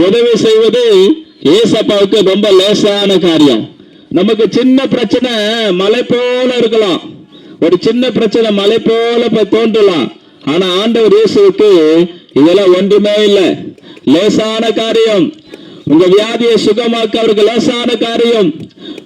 உதவி செய்வது ஏசப்பாவுக்கு ரொம்ப லேசான காரியம். நமக்கு சின்ன பிரச்சனை மலை போல இருக்கலாம், ஒரு சின்ன பிரச்சனை மலை போல தோன்றலாம். ஆனா ஆண்டவர் இயேசுவுக்கு இதெல்லாம் ஒன்றுமே இல்லை, லேசான காரியம். உங்க வியாதியை சுகமாக்க அவருக்கு லேசான காரியம்.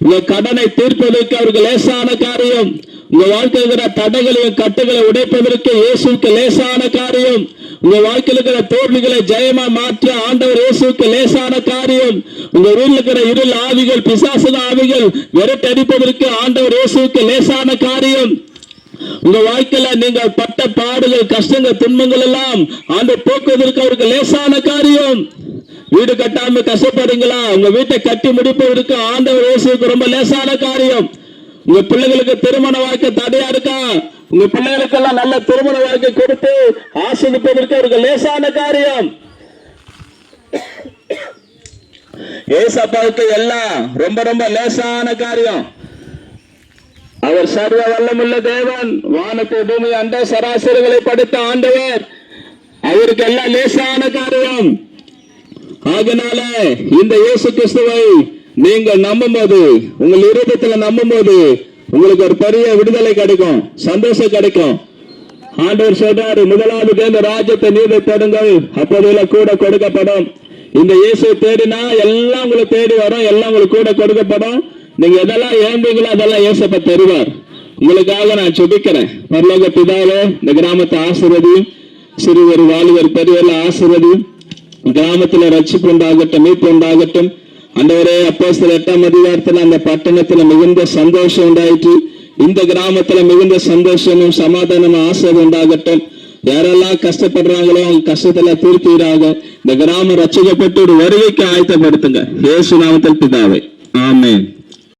உங்க கடனை தீர்ப்பதற்கு அவருக்கு லேசான காரியம். உங்க வாழ்க்கையில் இருக்கிற தடைகளையும் கட்டுகளை உடைப்பதற்கு இயேசுக்கு லேசான காரியம். உங்க வாழ்க்கையில் இருக்கிற தோல்விகளை ஜெயமா மாற்ற ஆண்டவர் இயேசுக்கு லேசான காரியம். உங்க வீட்டில் இருக்கிற இருள் ஆவிகள், பிசாசு ஆவிகள் விரட்டடிப்பதற்கு ஆண்டவர் இயேசுக்கு லேசான காரியம். உங்க வாழ்க்கையில நீங்க பட்ட பாடுகள், கஷ்டங்கள், துன்பங்கள் எல்லாம் ஆண்டவர் போக்குவதற்கு அவருக்கு லேசான காரியம். வீடு கட்டாம கஷ்டப்படுறீங்களா? உங்க வீட்டை கட்டி முடிப்பதற்கு ஆண்டவர் இயேசுக்கு ரொம்ப லேசான காரியம். உங்க பிள்ளைகளுக்கு திருமண வாழ்க்கை தடையா இருக்கா? உங்க பிள்ளைகளுக்கு எல்லாம் நல்ல திருமண வாழ்க்கை கொடுத்து ஆசீர்வதிப்பதற்கு அவருக்கு லேசான காரியம். ஏசப்பாவுக்கு எல்லாம் ரொம்ப ரொம்ப லேசான காரியம். அவர் சர்வ வல்லமுள்ள தேவன், வானத்தை பூமி அண்ட சராசரிகளை படைத்த ஆண்டவர். அவருக்கு எல்லாம் லேசான காரியம். ஆகினால இந்த இயேசு கிறிஸ்துவை நீங்க நம்பும் போது, உங்கள் இருதயத்துல நம்பும் போது உங்களுக்கு ஒரு பெரிய விடுதலை கிடைக்கும், சந்தோஷம் கிடைக்கும். ஆண்டவர் சொல்றாரு, முதலாவது தேர்ந்த ராஜ்யத்தை நீதி தேடுங்கள், அப்போதெல்லாம் கூட கொடுக்கப்படும். இந்த இயேசு தேடினா எல்லாம் உங்களுக்கு தேடி வரும், எல்லாம் உங்களுக்கு கூட கொடுக்கப்படும். நீங்க எதெல்லாம் ஏந்தீங்களோ அதெல்லாம் இயேசப்பா தருவார். உங்களுக்காக நான் சுபிக்கிறேன். பரலோக பிதாவே, இந்த கிராமத்தை ஆசீர்வதியும், சிறுவர் வாலிபர் பெரியவர்கள் ஆசீர்வதியும். கிராமத்துல ரட்சிப்பு உண்டாகட்டும், மீட்பு உண்டாகட்டும். ஆண்டவரே, அப்போஸ்தலர் 8ஆம் அதிகாரத்துல அந்த பட்டணத்துல மிகுந்த சந்தோஷம் உண்டாயிற்று. இந்த கிராமத்துல மிகுந்த சந்தோஷமும் சமாதானமும் ஆசீர்வாதம் உண்டாகட்டும். யாரெல்லாம் கஷ்டப்படுறாங்களோ அவங்க கஷ்டத்துல தீர்த்தீராக. இந்த கிராமம் ரட்சிக்கப்பட்டு ஒரு வருகைக்கு ஆயத்தப்படுத்துங்க. இயேசு நாமத்தில் பிதாவே, ஆமென்.